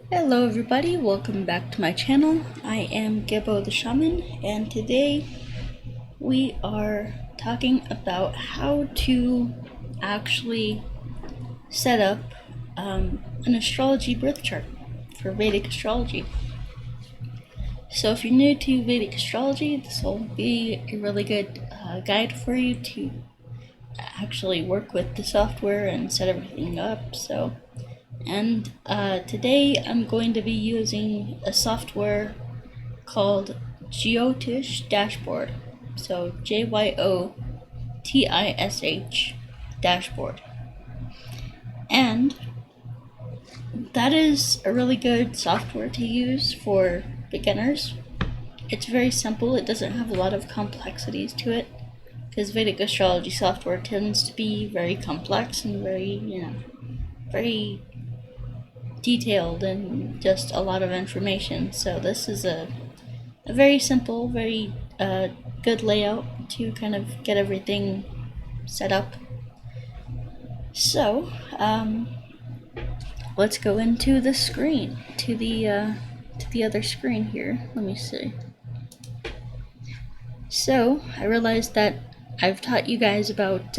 Hello everybody, welcome back to my channel. I am Gebo the Shaman, and today we are talking about how to actually set up an astrology birth chart for Vedic astrology. So if you're new to Vedic astrology, this will be a really good guide for you to actually work with the software and set everything up. Today I'm going to be using a software called Jyotish Dashboard. So Jyotish Dashboard. And that is a really good software to use for beginners. It's very simple, it doesn't have a lot of complexities to it, because Vedic astrology software tends to be very complex and very detailed and just a lot of information. So this is a very simple, very good layout to kind of get everything set up. So let's go into the screen, to the other screen here. Let me see. So I realized that I've taught you guys about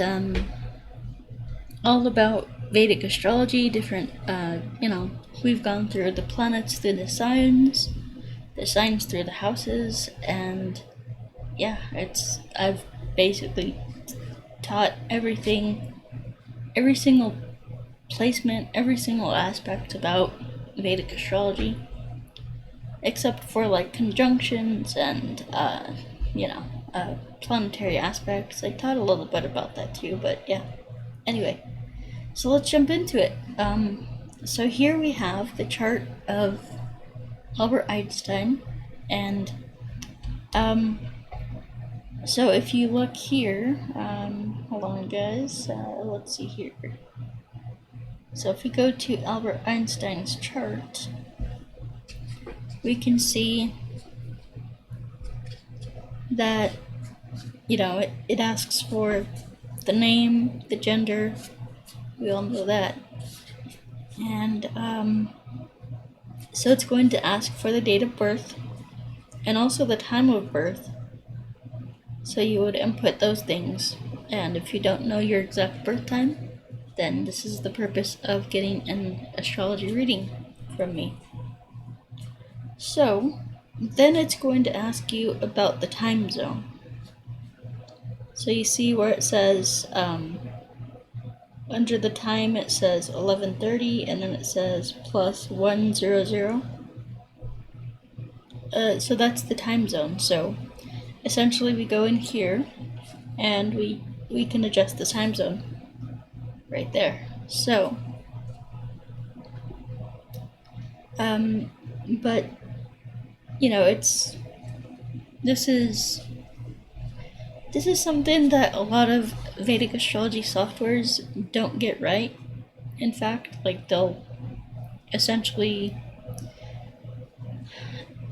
all about Vedic astrology, different we've gone through the planets, through the signs through the houses, and yeah, I've basically taught everything, every single placement, every single aspect about Vedic astrology, except for like conjunctions and planetary aspects. I taught a little bit about that too, but yeah. Anyway, so let's jump into it. So here we have the chart of Albert Einstein, and so if you look here, hold on guys, let's see here. So if we go to Albert Einstein's chart, we can see that, it asks for the name, the gender, we all know that, and so it's going to ask for the date of birth and also the time of birth. So you would input those things, and if you don't know your exact birth time, then this is the purpose of getting an astrology reading from me. So then it's going to ask you about the time zone. So you see where it says under the time it says 11:30, and then it says plus 100. So that's the time zone. So essentially we go in here and we can adjust the time zone right there. So but this is something that a lot of Vedic astrology softwares don't get right. In fact, like they'll essentially,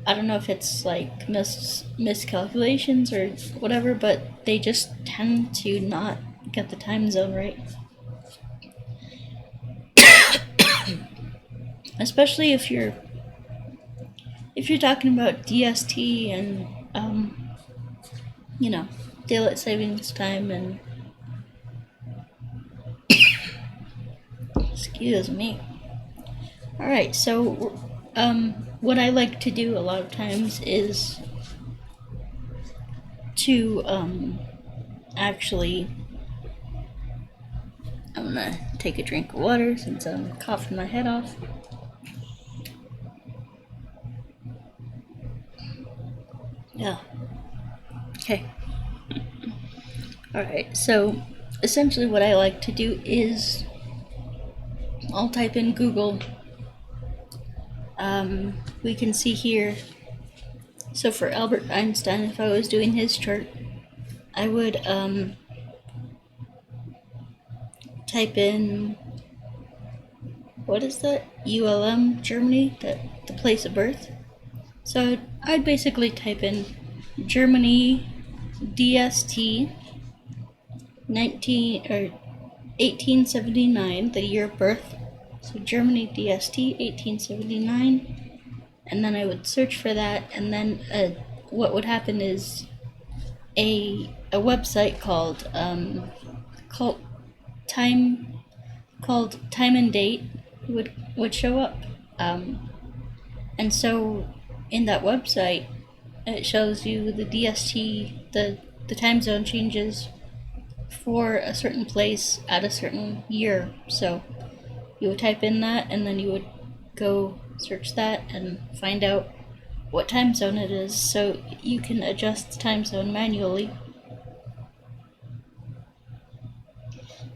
I don't know if it's like miscalculations or whatever, but they just tend to not get the time zone right. Especially if you're talking about DST and daylight savings time and excuse me. All right, so what I like to do a lot of times is to actually, I'm gonna take a drink of water since I'm coughing my head off. Yeah. Okay. Alright, so essentially what I like to do is I'll type in Google. We can see here, so for Albert Einstein, if I was doing his chart, I would type in, what is that? ULM, Germany, the place of birth. So I'd basically type in Germany DST 1879, the year of birth, So Germany DST 1879, and then I would search for that, and then what would happen is a website called time and date would show up, and so in that website it shows you the DST, the time zone changes for a certain place at a certain year. So you would type in that, and then you would go search that and find out what time zone it is, so you can adjust the time zone manually.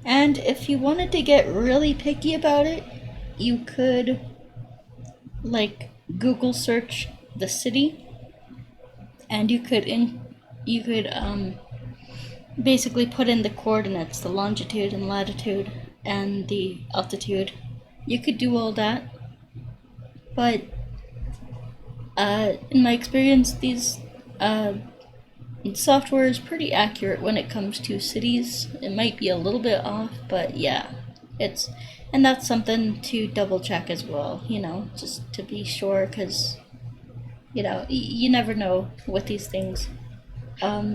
And if you wanted to get really picky about it, you could Google search the city, and you could basically put in the coordinates, the longitude and latitude and the altitude. You could do all that, but in my experience, these software is pretty accurate when it comes to cities. It might be a little bit off, but yeah, and that's something to double check as well, just to be sure, because you never know with these things.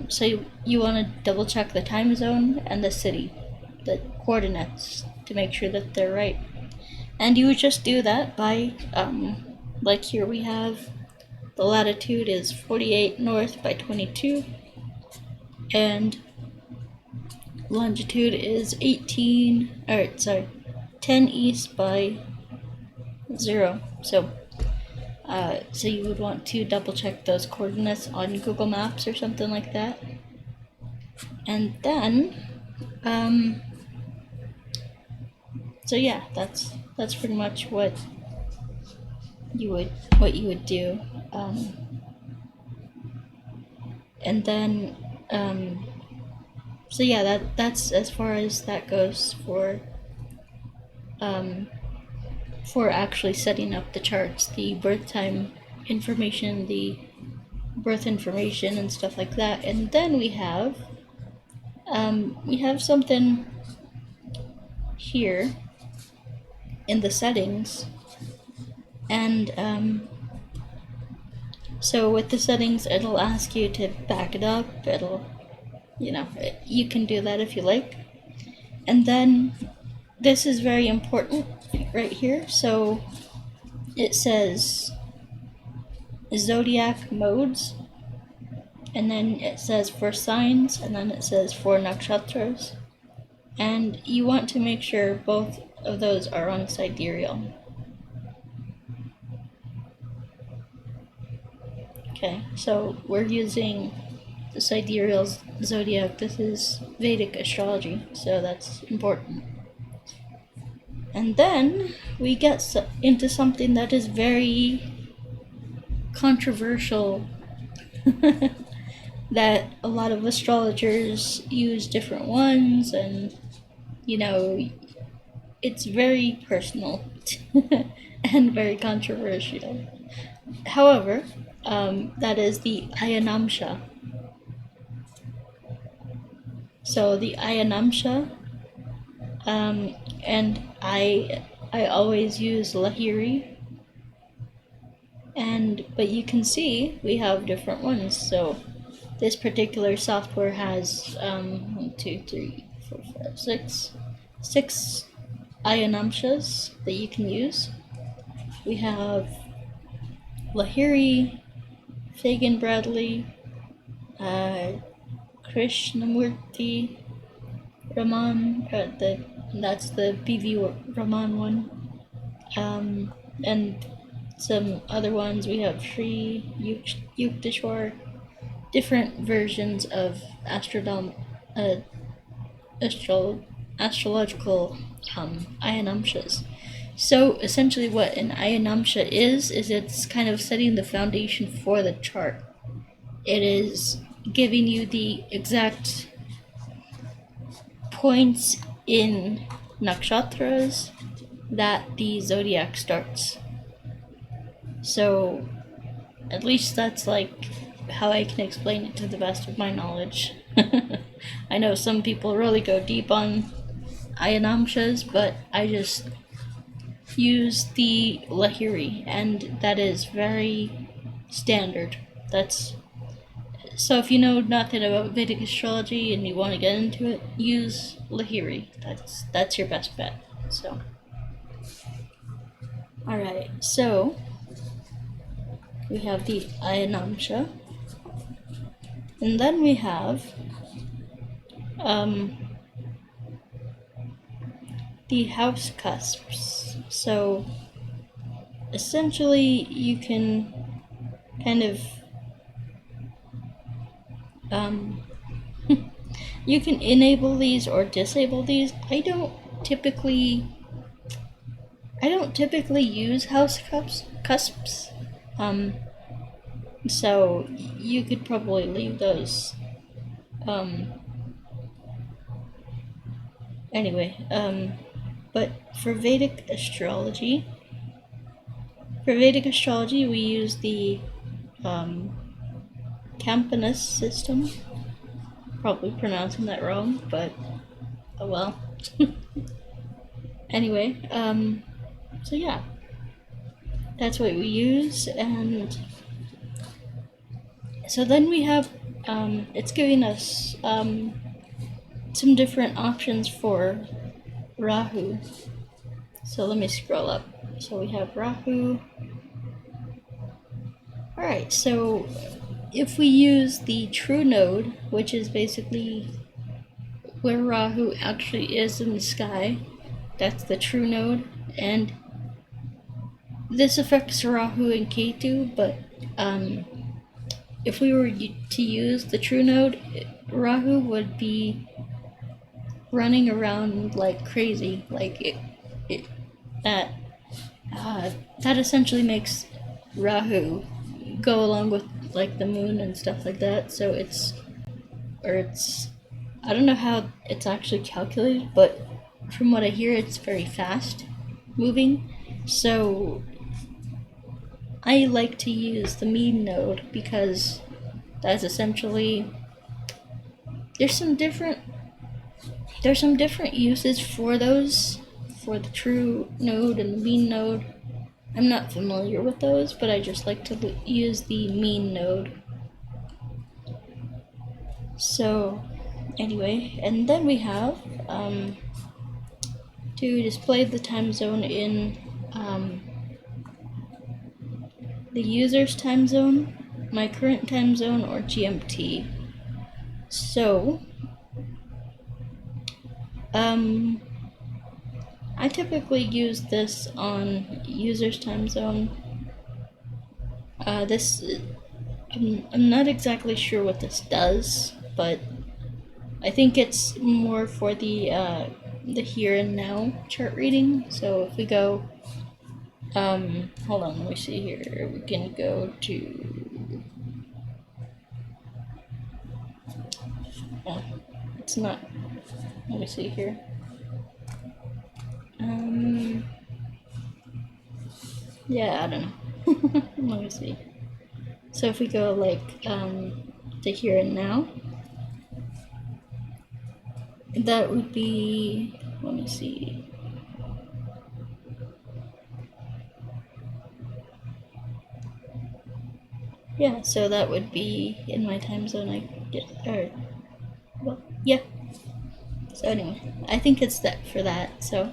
So you want to double check the time zone and the city, the coordinates, to make sure that they're right. And you would just do that by, like here we have, the latitude is 48 north by 22, and longitude is 10 east by 0. So you would want to double check those coordinates on Google Maps or something like that. And then, so yeah, that's pretty much what you would do. And then, so yeah, that's as far as that goes for actually setting up the charts, the birth time information, the birth information and stuff like that. And then we have something here in the settings, and so with the settings, it'll ask you to back it up. You can do that if you like. And then this is very important right here. So it says zodiac modes, and then it says for signs, and then it says for nakshatras. And you want to make sure both of those are on sidereal. Okay, so we're using the sidereal zodiac. This is Vedic astrology, so that's important. And then we get into something that is very controversial, that a lot of astrologers use different ones, and it's very personal and very controversial. However, that is the Ayanamsha. So the Ayanamsha, and I always use Lahiri, but you can see we have different ones. So this particular software has 1, 2, 3, 4, 5, 6 Ayanamshas that you can use. We have Lahiri, Fagan Bradley, Krishnamurti, Raman, that's the BV Raman one, and some other ones. We have Sri Yukteswar, different versions of astrological Ayanamshas. So essentially what an Ayanamsha is it's kind of setting the foundation for the chart. It is giving you the exact points in nakshatras that the zodiac starts. So at least that's how I can explain it to the best of my knowledge. I know some people really go deep on Ayanamshas, but use the Lahiri, and that is very standard. So if you know nothing about Vedic astrology and you want to get into it, use Lahiri. That's your best bet. So, all right. So we have the Ayanamsha, and then we have the house cusps. So essentially, you can kind of you can enable these or disable these. I don't typically use house cusps. So you could probably leave those. Anyway, but for Vedic astrology, we use the Campanus system. Probably pronouncing that wrong, but oh well. Anyway, so yeah, that's what we use, and so then we have it's giving us some different options for Rahu. So let me scroll up. So we have Rahu. Alright, so if we use the true node, which is basically where Rahu actually is in the sky, that's the true node, and this affects Rahu and Ketu, but if we were to use the true node, Rahu would be running around like crazy, like that essentially makes Rahu go along with like the moon and stuff like that. So it's I don't know how it's actually calculated, but from what I hear, it's very fast moving. So I like to use the mean node because that's essentially there's some different uses for those, for the true node and the mean node. I'm not familiar with those, but I just like to use the mean node. So anyway, and then we have to display the time zone in the user's time zone, my current time zone, or GMT. So I typically use this on user's time zone. I'm not exactly sure what this does, but I think it's more for the here and now chart reading. So if we go, hold on, let me see here. We can go to. Oh, it's not. Let me see here. Yeah, I don't know. Let me see. So if we go like to here and now, that would be, let me see. Yeah, so that would be in my time zone, I guess, or, well, yeah. So anyway, I think it's that for that. So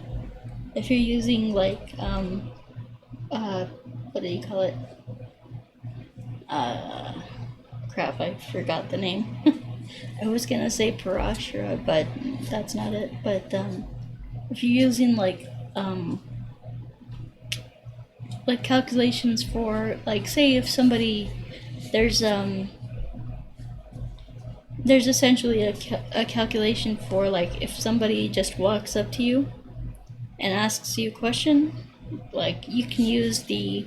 if you're using like, what do you call it? Crap, I forgot the name. I was gonna say Parashara, but that's not it. But if you're using like calculations for, like, say if somebody, there's essentially a calculation for, like, if somebody just walks up to you and asks you a question, like, you can use the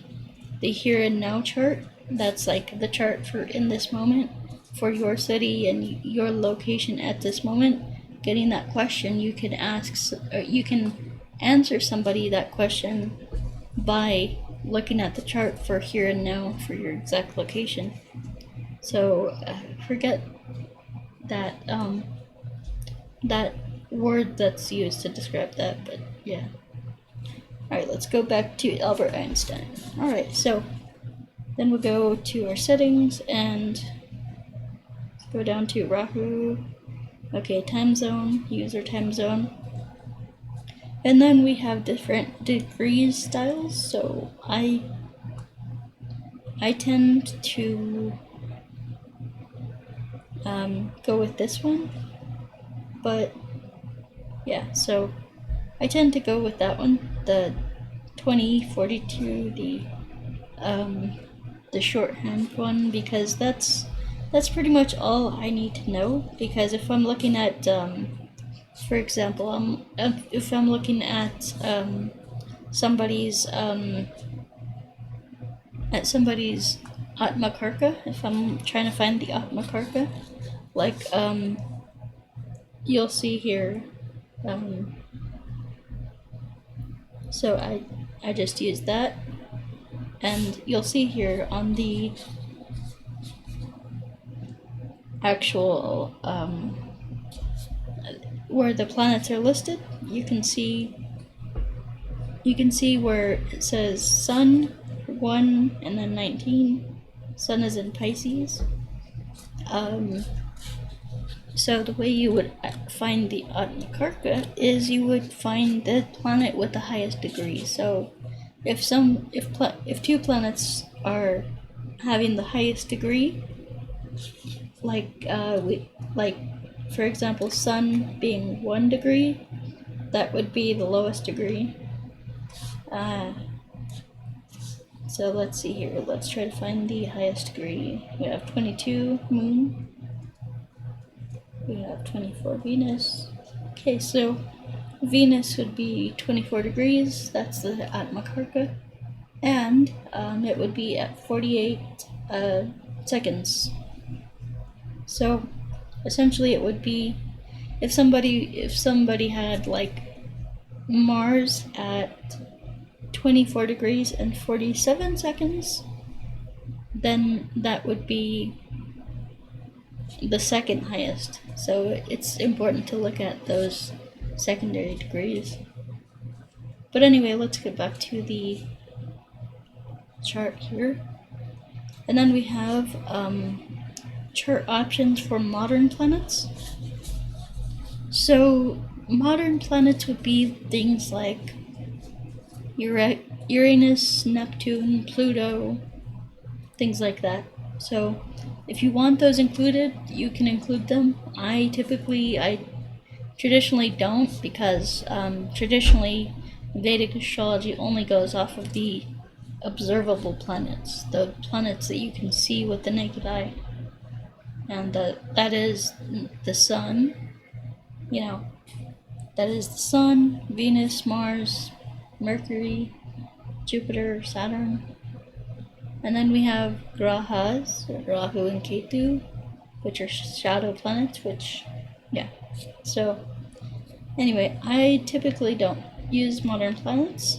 here and now chart. That's like the chart for in this moment for your city and your location at this moment. Getting that question, you can you can answer somebody that question by looking at the chart for here and now for your exact location. So forget that that word that's used to describe that, but yeah. Alright, let's go back to Albert Einstein. Alright, so then we'll go to our settings and go down to Rahu. Okay, time zone, user time zone. And then we have different degrees styles, so I tend to go with this one, but yeah, so I tend to go with that one, the 2042, the shorthand one, because that's pretty much all I need to know. Because if I'm looking at, for example, if I'm looking at somebody's Atmakarka, if I'm trying to find the Atmakarka, like you'll see here, so I just use that, and you'll see here on the actual where the planets are listed, you can see where it says Sun 1 and then 19. Sun is in Pisces. So the way you would find the Atmakarka is you would find the planet with the highest degree. So if two planets are having the highest degree, like for example, Sun being 1 degree, that would be the lowest degree. So let's see here. Let's try to find the highest degree. We have 22 Moon. We have 24 Venus. Okay, so Venus would be 24 degrees. That's the Atmakarka. And it would be at 48 seconds. So essentially it would be if somebody had like Mars at 24 degrees and 47 seconds, then that would be the second highest. So it's important to look at those secondary degrees. But anyway, let's get back to the chart here. And then we have chart options for modern planets. So modern planets would be things like Uranus, Neptune, Pluto, things like that. So if you want those included, you can include them. I traditionally don't, because traditionally Vedic astrology only goes off of the observable planets, the planets that you can see with the naked eye. And that is the Sun, that is the Sun, Venus, Mars, Mercury, Jupiter, Saturn. And then we have Grahas, Rahu and Ketu, which are shadow planets, so anyway, I typically don't use modern planets.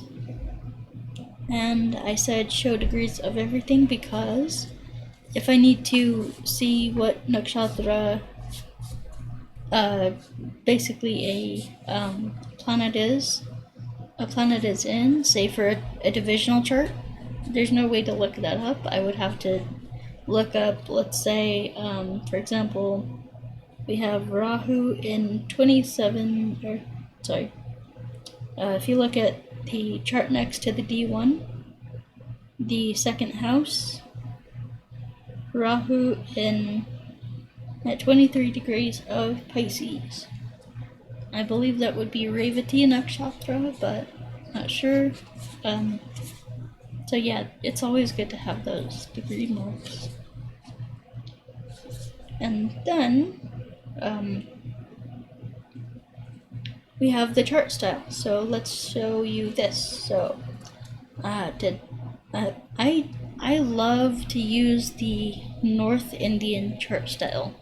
And I said show degrees of everything because if I need to see what nakshatra basically a planet is in, say for a divisional chart, there's no way to look that up. I would have to look up, let's say, for example, we have Rahu in 27, if you look at the chart next to the D1, the second house, Rahu at 23 degrees of Pisces. I believe that would be Revati Nakshatra, but not sure. So yeah, it's always good to have those degree marks. And then we have the chart style. So let's show you this. So I love to use the North Indian chart style.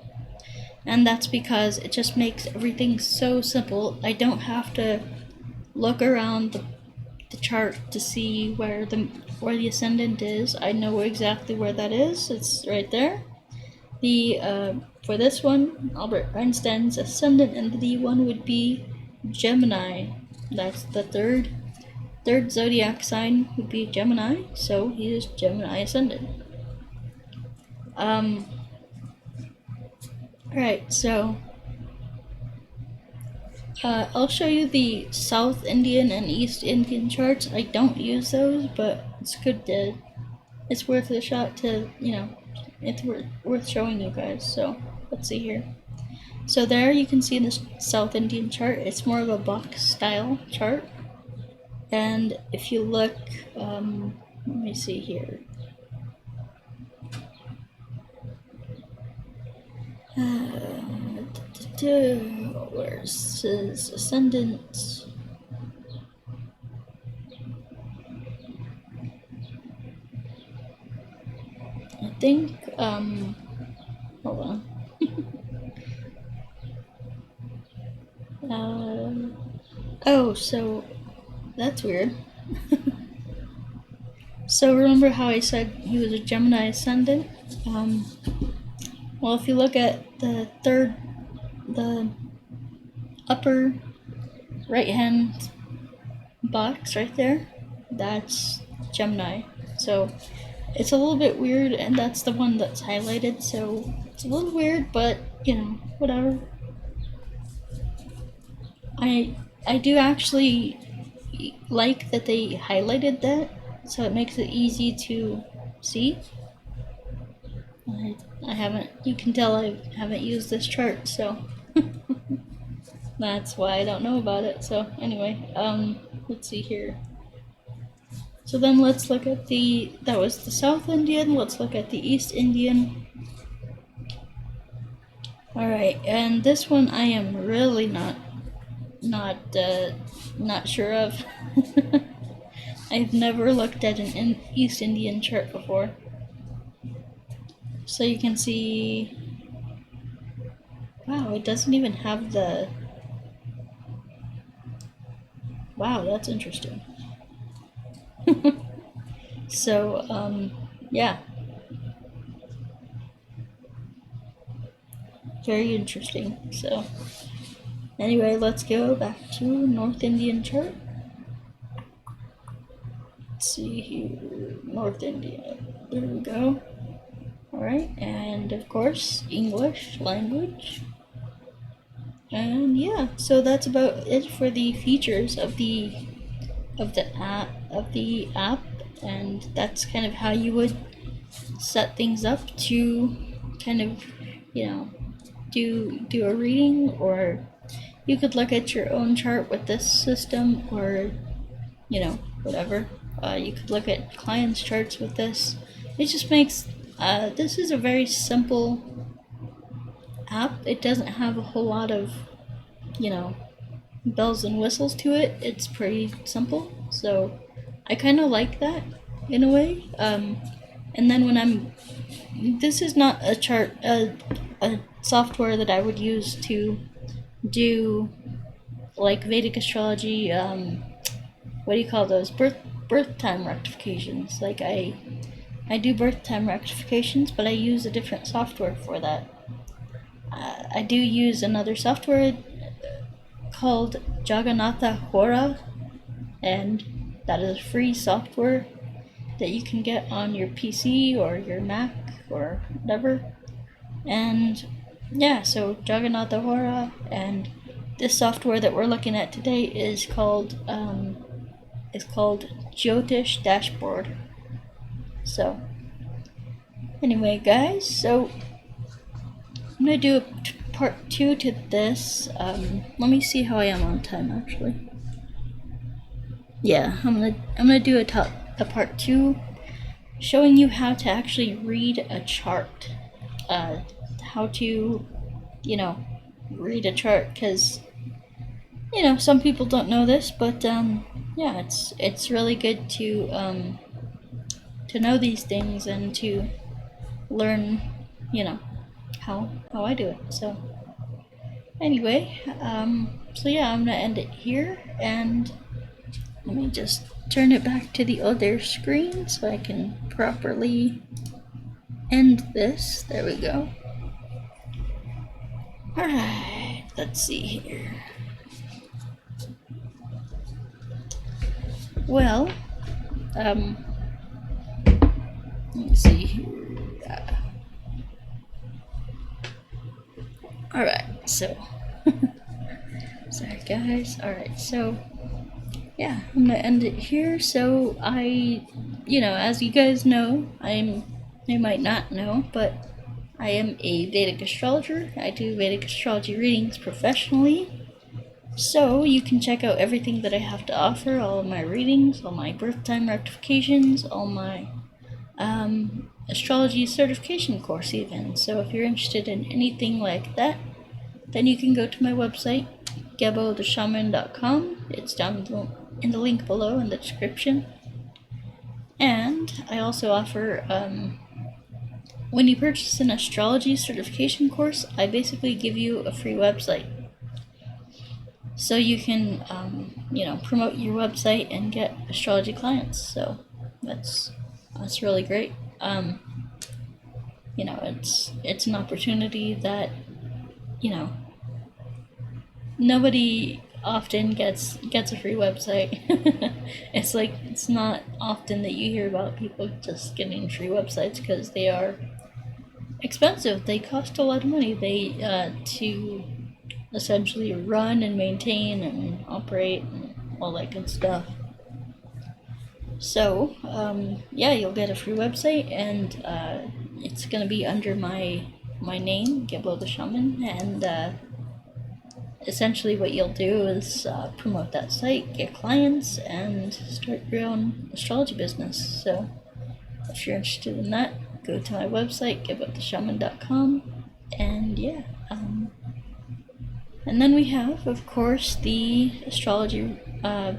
And that's because it just makes everything so simple. I don't have to look around the chart to see where the ascendant is. I know exactly where that is. It's right there. For this one, Albert Einstein's ascendant in the D1 would be Gemini. That's the third third zodiac sign would be Gemini, so he is Gemini ascendant. Alright, so I'll show you the South Indian and East Indian charts. I don't use those, but it's good to, it's worth a shot to, you know, it's worth showing you guys. So let's see here. So there you can see the South Indian chart. It's more of a box style chart. And if you look, let me see here. Where's his ascendant? I think, hold on. Oh, so that's weird. So remember how I said he was a Gemini ascendant? Well, if you look at the upper right-hand box right there, that's Gemini. So it's a little bit weird, and that's the one that's highlighted, so it's a little weird, but, you know, whatever. I do actually like that they highlighted that, so it makes it easy to see. I haven't, you can tell I haven't used this chart, so that's why I don't know about it. So anyway, let's see here. So then let's look at that was the South Indian, let's look at the East Indian. Alright, and this one I am really not sure of. I've never looked at an East Indian chart before. So you can see, wow, it doesn't even have the, wow, that's interesting. So, yeah. Very interesting. So, anyway, let's go back to North Indian chart. Let's see here, North India. There we go. Alright, and of course, English language. And yeah, so that's about it for the features of the app, and that's kind of how you would set things up to kind of, you know, do a reading, or you could look at your own chart with this system, or, you know, whatever. You could look at clients' charts with this. It just makes, this is a very simple app. It doesn't have a whole lot of, you know, bells and whistles to it. It's pretty simple, so I kind of like that in a way. And then when this is not a chart, a software that I would use to do like Vedic astrology. What do you call those? Birth time rectifications. Like I do birth time rectifications, but I use a different software for that. I do use another software called Jagannatha Hora, and that is free software that you can get on your PC or your Mac or whatever. And yeah, so Jagannatha Hora, and this software that we're looking at today is called Jyotish Dashboard. So anyway, guys, so I'm gonna do a part 2 to this. Let me see how I am on time, actually. Yeah, I'm gonna do a part 2 showing you how to actually read a chart. How to, you know, read a chart, because, you know, some people don't know this, but yeah, it's really good to know these things and to learn, you know, how I do it. So anyway, so yeah, I'm gonna end it here, and let me just turn it back to the other screen so I can properly end this. There we go. Alright, let's see here. Well, let me see here. Alright, so, sorry guys. Alright, so, yeah, I'm gonna end it here. So, as you guys know, they might not know, but I am a Vedic astrologer. I do Vedic astrology readings professionally. So, you can check out everything that I have to offer, all of my readings, all my birth time rectifications, all my astrology certification course even. So if you're interested in anything like that, then you can go to my website, gebotheshaman.com. It's down in the link below in the description. And I also offer, when you purchase an astrology certification course, I basically give you a free website. So you can, promote your website and get astrology clients. So that's really great. It's an opportunity that, nobody often gets a free website. It's not often that you hear about people just getting free websites because they are expensive. They cost a lot of money. To essentially run and maintain and operate and all that good stuff. So, you'll get a free website, and it's gonna be under my name, Gebo the Shaman, and essentially what you'll do is promote that site, get clients, and start your own astrology business. So, if you're interested in that, go to my website, gebotheshaman.com, and and then we have, of course, the astrology, the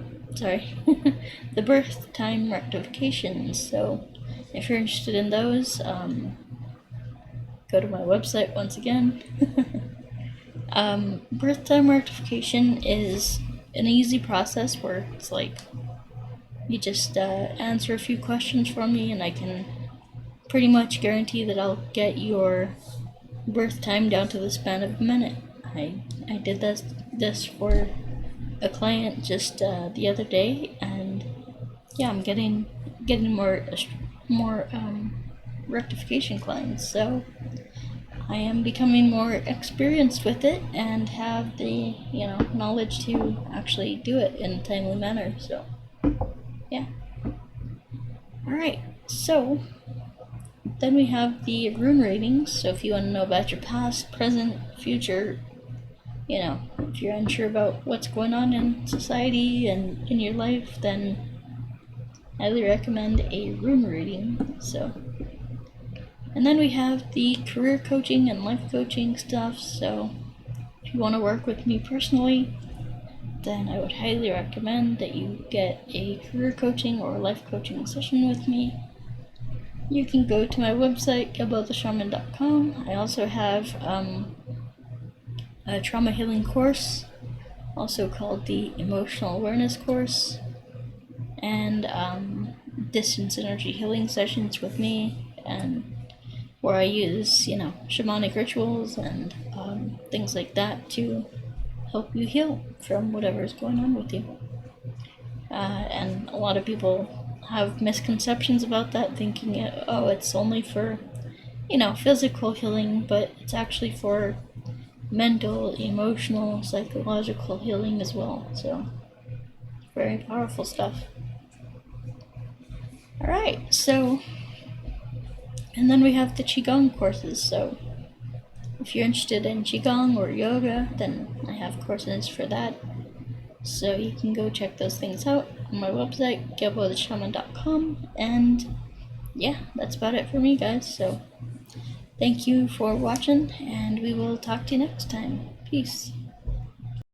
birth time rectifications. So if you're interested in those, go to my website once again. Birth time rectification is an easy process where it's like you just answer a few questions for me, and I can pretty much guarantee that I'll get your birth time down to the span of a minute. I did this for a client just the other day, and I'm getting more rectification clients. So I am becoming more experienced with it and have the knowledge to actually do it in a timely manner. So alright, so then we have the rune readings. So if you want to know about your past, present, future, if you're unsure about what's going on in society and in your life, then I highly recommend a rune reading. So, and then we have the career coaching and life coaching stuff. So if you want to work with me personally, then I would highly recommend that you get a career coaching or life coaching session with me. You can go to my website, gebotheshaman.com. I also have a trauma healing course, also called the Emotional Awareness course, and distance energy healing sessions with me, and where I use, shamanic rituals and things like that to help you heal from whatever is going on with you. And a lot of people have misconceptions about that, thinking, it's only for, physical healing, but it's actually for mental, emotional, psychological healing as well. So, very powerful stuff. Alright, so, and then we have the Qigong courses. So, if you're interested in Qigong or yoga, then I have courses for that. So you can go check those things out on my website, gebotheshaman.com. And that's about it for me, guys. So thank you for watching, and we will talk to you next time. Peace.